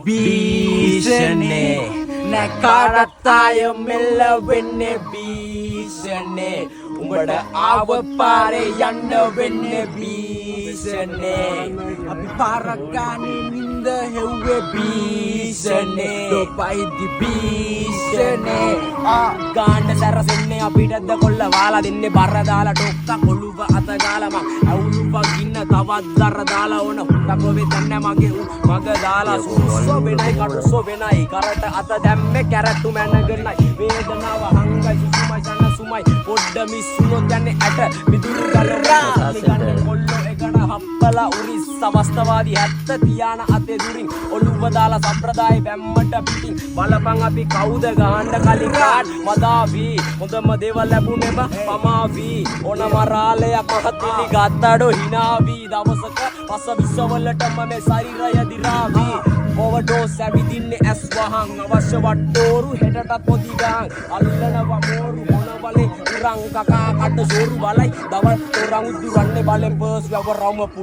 භීෂණේ නැකාටත් ආය මෙල්ල වෙන්නේ භීෂණේ උඹට ආව පාරේ යන්න වෙන්නේ භීෂණේ අපි පාරක් ගානේ නින්ද හෙව්වේ භීෂණේ දොපයිදි භීෂණේ ගාන්න සැරසෙන්නේ අපිටද කොල්ල වාලා දෙන්නේ බර දාලා ටොක්ක කොළුව අත ගාලා මං අවුලුවක් ඉන්න තවත් දර දාලා ඕන හුටක් වෙදන්න මගේ මග දාලා සුසෝ වෙනයි කටුසෝ වෙනයි කරට අත දැම්මේ කැරට්ටු මැනගෙනයි වේදනාව හංගයි සුසුමයි යන සුමයි පොඩ්ඩ මිස්සුනොත් යන්නේ ඇට මිදුරු ගලවලා ගන්න කොල්ලෝ එකන හප්පලා උරිස් සමස්තවාදී ඇත්ත තියාන අතේ දුරින් ඔළුව දාලා සම්ප්‍රදාය බැම්මට පිටින් බලපන් අපි කවුද ගහන්න කලින් කාඩ් මදාවි හොඳම දේවල් ලැබුණේම පමාවි ඕනම රාලයක් මහත්විලි ගත්තඩෝ හිනාවි දවසක පස විශ්වවලටම මේ ශරීරය දිරාවි ඕවර්ඩෝස් ඇවිදින්නේ ඇස් වහන් අවශ්‍ය වට්ටෝරු හෙටටත් පොඩි ගාන් අල්ලනවා මෝරු මොන බලේ උරං කකා කඩ සෝරු බලයි දවල් තොරන් උදුරන්නේ බලෙන් බර්ස් වැවරවම පුල්